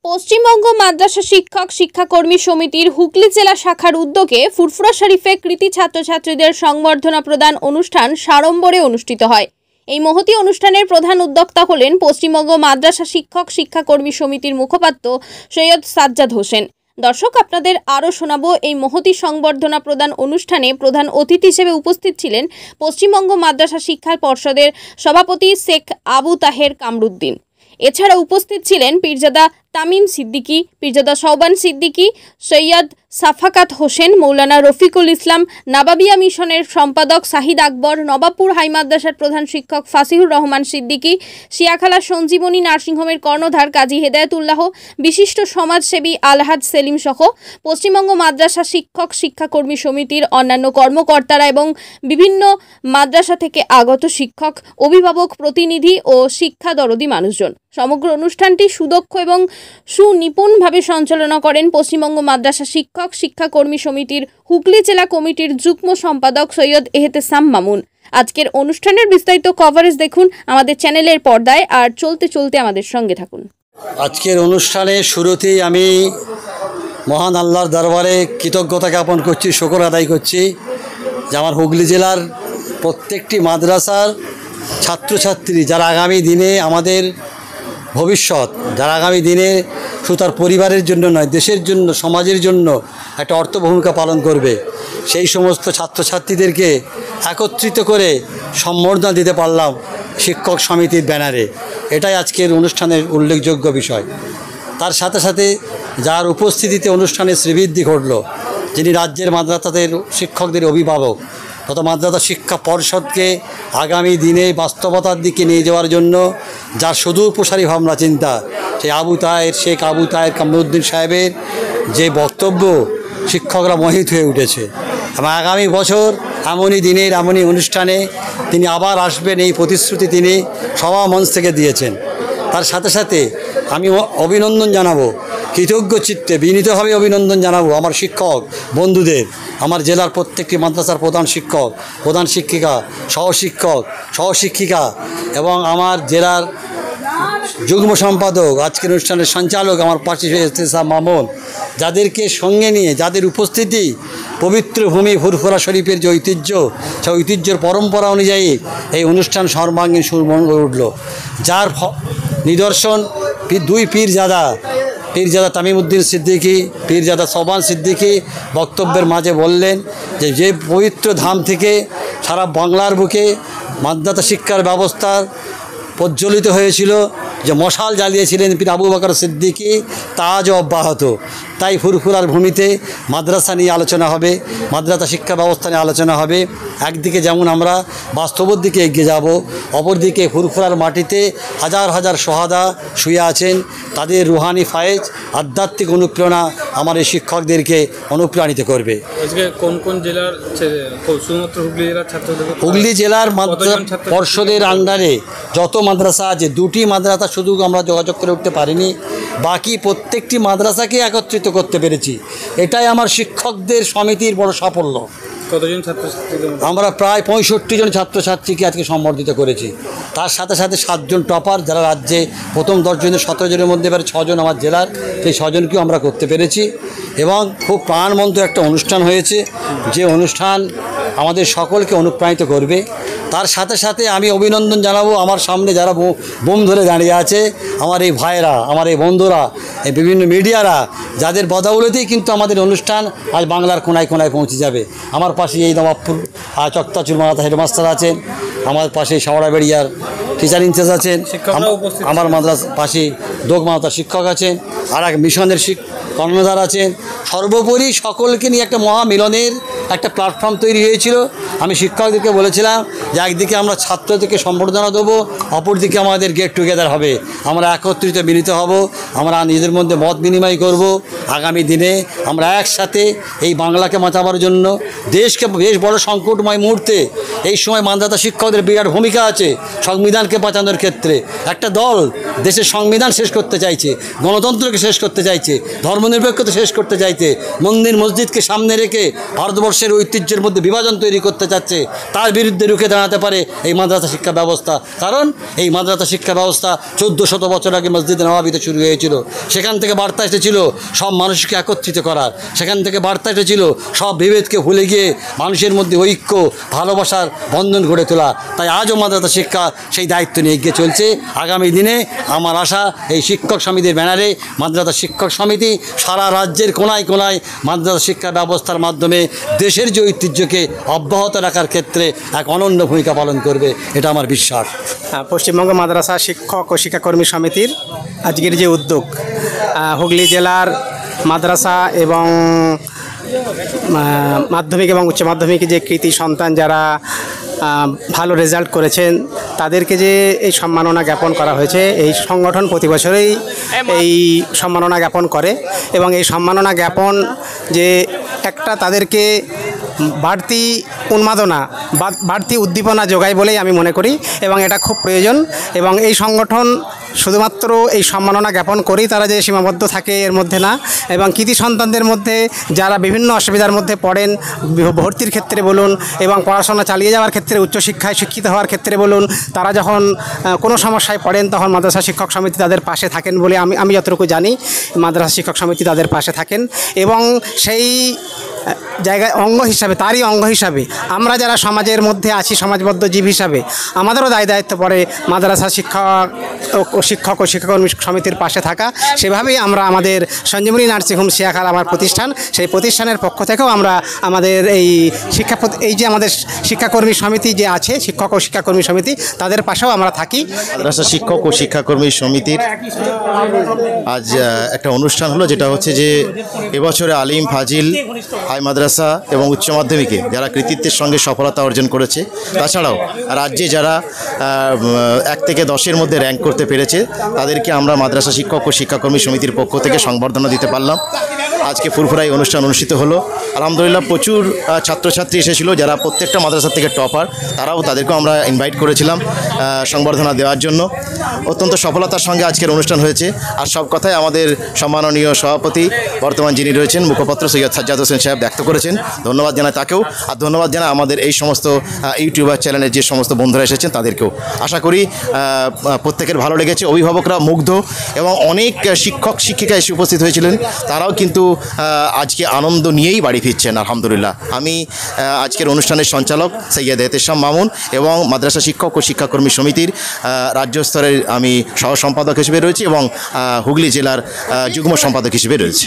পশ্চিমবঙ্গ মাদ্রাসা শিক্ষক শিক্ষাকর্মী সমিতির হুগলি জেলা শাখার উদ্যোগে ফুরফুরা শরীফে কৃতি ছাত্রছাত্রীদের সংবর্ধনা প্রদান অনুষ্ঠান সাড়ম্বরে অনুষ্ঠিত হয়। এই মহতী অনুষ্ঠানের প্রধান উদ্যোক্তা হলেন পশ্চিমবঙ্গ মাদ্রাসা শিক্ষক শিক্ষাকর্মী সমিতির মুখপাত্র সৈয়দ সাজ্জাদ হোসেন। দর্শক, আপনাদের আরও শোনাবো এই মহতী সংবর্ধনা প্রদান অনুষ্ঠানে প্রধান অতিথি হিসেবে উপস্থিত ছিলেন পশ্চিমবঙ্গ মাদ্রাসা শিক্ষা পর্ষদের সভাপতি শেখ আবু তাহের কামরুদ্দিন। এছাড়া উপস্থিত ছিলেন পীরজাদা তামিম সিদ্দিকী, পীরজাদা শওবান সিদ্দিকী, সৈয়দ সাফাকাত হোসেন, মৌলানা রফিকুল ইসলাম, নাবাবিয়া মিশনের সম্পাদক শাহিদ আকবর, নবাবপুর হাই মাদ্রাসার প্রধান শিক্ষক ফাসিহুর রহমান সিদ্দিকী, শিয়াখালা সঞ্জীবনী নার্সিংহোমের কর্ণধার কাজী হেদায়েতুল্লাহ, বিশিষ্ট সমাজসেবী আলহাজ সেলিম সহ পশ্চিমবঙ্গ মাদ্রাসা শিক্ষক শিক্ষাকর্মী সমিতির অন্যান্য কর্মকর্তারা এবং বিভিন্ন মাদ্রাসা থেকে আগত শিক্ষক, অভিভাবক, প্রতিনিধি ও শিক্ষা দরদী মানুষজন। সমগ্র অনুষ্ঠানটি সুদক্ষ এবং সুনিপুণভাবে সঞ্চালনা করেন পশ্চিমবঙ্গ মাদ্রাসা শিক্ষক শিক্ষাকর্মী সমিতির হুগলি জেলা কমিটির যুগ্ম সম্পাদক সৈয়দ এহতেসাম মামুন। আজকের অনুষ্ঠানের বিস্তারিত কভারেজ দেখুন আমাদের চ্যানেলের পর্দায়, আর চলতে চলতে আমাদের সঙ্গে থাকুন। আজকের অনুষ্ঠানে শুরুতেই আমি মহান আল্লাহর দরবারে কৃতজ্ঞতা জ্ঞাপন করছি, শুকর আদায় করছি যে আমার হুগলি জেলার প্রত্যেকটি মাদ্রাসার ছাত্রছাত্রী যারা আগামী দিনে আমাদের ভবিষ্যৎ, যারা আগামী দিনে শুধু তার পরিবারের জন্য নয়, দেশের জন্য, সমাজের জন্য একটা অর্থ ভূমিকা পালন করবে, সেই সমস্ত ছাত্রছাত্রীদেরকে একত্রিত করে সম্বর্ধনা দিতে পারলাম শিক্ষক সমিতির ব্যানারে। এটাই আজকের অনুষ্ঠানের উল্লেখযোগ্য বিষয়। তার সাথে সাথে যার উপস্থিতিতে অনুষ্ঠানে শ্রীবৃদ্ধি ঘটল, যিনি রাজ্যের মাদ্রাসাদের শিক্ষকদের অভিভাবক তথা মাদ্রাসা শিক্ষা পর্ষদকে আগামী দিনে বাস্তবতার দিকে নিয়ে যাওয়ার জন্য যার সুদূর প্রসারী ভাবনা চিন্তা, সেই শেখ আবু তাহের কামরুদ্দিন সাহেবের যে বক্তব্য, শিক্ষকরা মোহিত হয়ে উঠেছে। এবং আগামী বছর এমনই দিনের এমনই অনুষ্ঠানে তিনি আবার আসবেন, এই প্রতিশ্রুতি তিনি সভা মঞ্চ থেকে দিয়েছেন। তার সাথে সাথে আমি অভিনন্দন জানাবো, কৃতজ্ঞ চিত্তে বিনীতভাবে অভিনন্দন জানাবো আমার শিক্ষক বন্ধুদের, আমার জেলার প্রত্যেকটি মাদ্রাসার প্রধান শিক্ষক, প্রধান শিক্ষিকা, সহশিক্ষক, সহশিক্ষিকা এবং আমার জেলার যুগ্ম সম্পাদক, আজকের অনুষ্ঠানের সঞ্চালক আমার পাশে এহতেসাম মামুন, যাদেরকে সঙ্গে নিয়ে, যাদের উপস্থিতি পবিত্র ভূমি ফুরফুরা শরীফের যে ঐতিহ্য, সেই ঐতিহ্যের পরম্পরা অনুযায়ী এই অনুষ্ঠান সর্বাঙ্গীন সুরমঙ্গ উঠল। যার নিদর্শন দুই পীরজাদা তামিমউদ্দিন সিদ্দিকী, পীরজাদা শওবান সিদ্দিকী বক্তব্যের মাঝে বললেন যে পবিত্র ধাম থেকে সারা বাংলার বুকে মাদ্রাসা শিক্ষার ব্যবস্থার প্রজ্বলিত হয়েছিল, যে মশাল জ্বালিয়েছিলেন পীর আবু বকর সিদ্দিকী, তা আজও অব্যাহত। তাই ফুরফুরার ভূমিতে মাদ্রাসা নিয়ে আলোচনা হবে, মাদ্রাসা শিক্ষা ব্যবস্থা নিয়ে আলোচনা হবে। একদিকে যেমন আমরা বাস্তবের দিকে এগিয়ে যাব, অপরদিকে ফুরফুরার মাটিতে হাজার হাজার সোহাদা শুয়ে আছেন, তাদের রুহানি ফায়েজ, আধ্যাত্মিক অনুপ্রেরণা আমার এই শিক্ষকদেরকে অনুপ্রাণিত করবে। আজকে কোন কোন জেলার শুধুমাত্র হুগলি জেলার মাদ্রাসা পর্ষদের আন্ডারে যত মাদ্রাসা আছে, দুটি মাদ্রাসা শুধু আমরা যোগাযোগ করে উঠতে পারিনি, বাকি প্রত্যেকটি মাদ্রাসাকে একত্রিত করতে পেরেছি। এটাই আমার শিক্ষকদের সমিতির বড় সাফল্য। কতজন ছাত্রছাত্রী? আমরা প্রায় 65 জন ছাত্রছাত্রীকে আজকে সম্বর্ধিত করেছি। তার সাথে সাথে 7 জন টপার, যারা রাজ্যে প্রথম 10 জনের 17 জনের মধ্যে এবারে 6 জন আমার জেলার, সেই 6 জনকেও আমরা করতে পেরেছি। এবং খুব প্রাণবন্ত একটা অনুষ্ঠান হয়েছে, যে অনুষ্ঠান আমাদের সকলকে অনুপ্রাণিত করবে। তার সাথে সাথে আমি অভিনন্দন জানাবো আমার সামনে যারা বোম ধরে দাঁড়িয়ে আছে, আমার এই ভাইয়েরা, আমার এই বন্ধুরা, এই বিভিন্ন মিডিয়ারা, যাদের বদৌলতেই কিন্তু আমাদের অনুষ্ঠান আজ বাংলার কোনায় কোনায় পৌঁছে যাবে। আমার পাশে এই নবাবপুর চক্তাচুর মাদ্রাসা হেডমাস্টার আছেন, আমার পাশে শাওড়াবেড়িয়ার টিচার ইনচার্জ আছেন, আমার মাদ্রাসার পাশে দোগ মাদ্রাসার শিক্ষক আছেন, আর এক মিশনের কর্ণধার আছেন। সর্বোপরি সকলকে নিয়ে একটা মহামিলনের একটা প্ল্যাটফর্ম তৈরি হয়েছিল। আমি শিক্ষকদেরকে বলেছিলাম যে একদিকে আমরা ছাত্রদেরকে সম্বর্ধনা দেবো, অপরদিকে আমাদের গেট টুগেদার হবে, আমরা একত্রিত মিলিত হব, আমরা নিজেদের মধ্যে মত বিনিময় করব। আগামী দিনে আমরা একসাথে এই বাংলাকে বাঁচাবার জন্য, দেশকে বেশ বড় সংকটময় মুহূর্তে এই সময় মাদ্রাসা শিক্ষকদের বিরাট ভূমিকা আছে সংবিধানকে বাঁচানোর ক্ষেত্রে। একটা দল দেশের সংবিধান শেষ করতে চাইছে, গণতন্ত্রকে শেষ করতে চাইছে, ধর্মনিরপেক্ষতা শেষ করতে চাইছে, মন্দির মসজিদকে সামনে রেখে ভারতবর্ষের ঐতিহ্যের মধ্যে বিভাজন তৈরি করতে চাচ্ছে। তার বিরুদ্ধে রুখে দাঁড়াতে পারে এই মাদ্রাসা শিক্ষা ব্যবস্থা। কারণ এই মাদ্রাসা শিক্ষা ব্যবস্থা 1400 বছর আগে মসজিদে নবাবিতে শুরু হয়েছিল। সেখান থেকে বার্তা এসেছিল সব মানুষকে একত্রিত করার, সেখান থেকে বার্তা এসেছিল সব বিভেদকে ভুলে গিয়ে মানুষের মধ্যে ঐক্য ভালোবাসার বন্ধন গড়ে তোলা। তাই আজও মাদ্রাসা শিক্ষা সেই দায়িত্ব নিয়ে এগিয়ে চলছে। আগামী দিনে আমার আশা এই শিক্ষক সমিতির ব্যানারে মাদ্রাসা শিক্ষক সমিতি সারা রাজ্যের কোনায় কোনায় মাদ্রাসা শিক্ষা ব্যবস্থার মাধ্যমে দেশের যে ঐতিহ্যকে অব্যাহত রাখার ক্ষেত্রে এক অনন্য ভূমিকা পালন করবে, এটা আমার বিশ্বাস। পশ্চিমবঙ্গ মাদ্রাসা শিক্ষক ও শিক্ষাকর্মী সমিতির আজকের যে উদ্যোগ, হুগলি জেলার মাদ্রাসা এবং মাধ্যমিক এবং উচ্চ মাধ্যমিকে যে কৃতি সন্তান যারা ভালো রেজাল্ট করেছেন তাদেরকে যে এই সম্মাননা জ্ঞাপন করা হয়েছে, এই সংগঠন প্রতি বছরেই এই সম্মাননা জ্ঞাপন করে এবং এই সম্মাননা জ্ঞাপন যে একটা তাদেরকে বাড়তি উন্মাদনা বাড়তি উদ্দীপনা যোগায় বলেই আমি মনে করি এবং এটা খুব প্রয়োজন। এবং এই সংগঠন শুধুমাত্র এই সম্মাননা জ্ঞাপন করেই তারা যে সীমাবদ্ধ থাকে এর মধ্যে না, এবং কৃতি সন্তানদের মধ্যে যারা বিভিন্ন অসুবিধার মধ্যে পড়েন, ভর্তির ক্ষেত্রে বলুন এবং পড়াশোনা চালিয়ে যাওয়ার ক্ষেত্রে, উচ্চশিক্ষায় শিক্ষিত হওয়ার ক্ষেত্রে বলুন, তারা যখন কোনো সমস্যায় পড়েন তখন মাদ্রাসা শিক্ষক সমিতি তাদের পাশে থাকেন বলে আমি যতটুকু জানি মাদ্রাসা শিক্ষক সমিতি তাদের পাশে থাকেন। এবং সেই জায়গায় অঙ্গ হিসাবে, তারই অঙ্গ হিসাবে আমরা যারা সমাজের মধ্যে আছি, সমাজবদ্ধ জীব হিসাবে আমাদেরও দায়িত্ব পড়ে মাদ্রাসা শিক্ষক ও শিক্ষাকর্মী সমিতির পাশে থাকা। সেভাবেই আমরা আমাদের সঞ্জীবনী নার্সিং হোম শিয়াখাল আমার প্রতিষ্ঠান, সেই প্রতিষ্ঠানের পক্ষ থেকেও আমরা আমাদের এই যে আমাদের শিক্ষাকর্মী সমিতি যে আছে, শিক্ষক ও শিক্ষাকর্মী সমিতি, তাদের পাশেও আমরা থাকি। মাদ্রাসা শিক্ষক ও শিক্ষাকর্মী সমিতির আজ একটা অনুষ্ঠান হলো, যেটা হচ্ছে যে এবছরে আলিম, ফাজিল, হাই মাদ্রাসা এবং উচ্চ মাধ্যমিকে যারা কৃতিত্বের সঙ্গে সফলতা অর্জন করেছে, তাছাড়াও রাজ্যে যারা 1 থেকে 10-এর মধ্যে র্যাঙ্ক করতে পেরেছে, তাদেরকে আমরা মাদ্রাসা শিক্ষক ও শিক্ষাকর্মী সমিতির পক্ষ থেকে সংবর্ধনা দিতে পারলাম। আজকে ফুরফুরায় অনুষ্ঠান অনুষ্ঠিত হলো। আলহামদুলিল্লাহ প্রচুর ছাত্রছাত্রী এসেছিলো যারা প্রত্যেকটা মাদ্রাসা থেকে টপার, তাদেরকেও আমরা ইনভাইট করেছিলাম সংবর্ধনা দেওয়ার জন্য। অত্যন্ত সফলতার সঙ্গে আজকের অনুষ্ঠান হয়েছে। আর সব কথাই আমাদের সম্মাননীয় সভাপতি বর্তমান যিনি রয়েছেন মুখপাত্র সৈয়দ সাজ্জাদ হোসেন সাহেব ব্যক্ত করেছেন, ধন্যবাদ জানাই তাকেও। আর ধন্যবাদ জানাই আমাদের এই সমস্ত ইউটিউবার চ্যানেলের যে সমস্ত বন্ধুরা এসেছেন তাদেরকেও। আশা করি প্রত্যেকের ভালো লেগেছে। অভিভাবকরা মুগ্ধ এবং অনেক শিক্ষক শিক্ষিকা এসে উপস্থিত হয়েছিলেন, তারাও কিন্তু আজকে আনন্দ নিয়েই বাড়ি ফিরছেন আলহামদুলিল্লাহ। আমি আজকের অনুষ্ঠানের সঞ্চালক সৈয়দ এহতেশাম মামুন এবং মাদ্রাসা শিক্ষক ও শিক্ষাকর্মী সমিতির রাজ্য স্তরের আমি সহ সম্পাদক হিসেবে রয়েছি এবং হুগলি জেলার যুগ্ম সম্পাদক হিসেবে রয়েছি।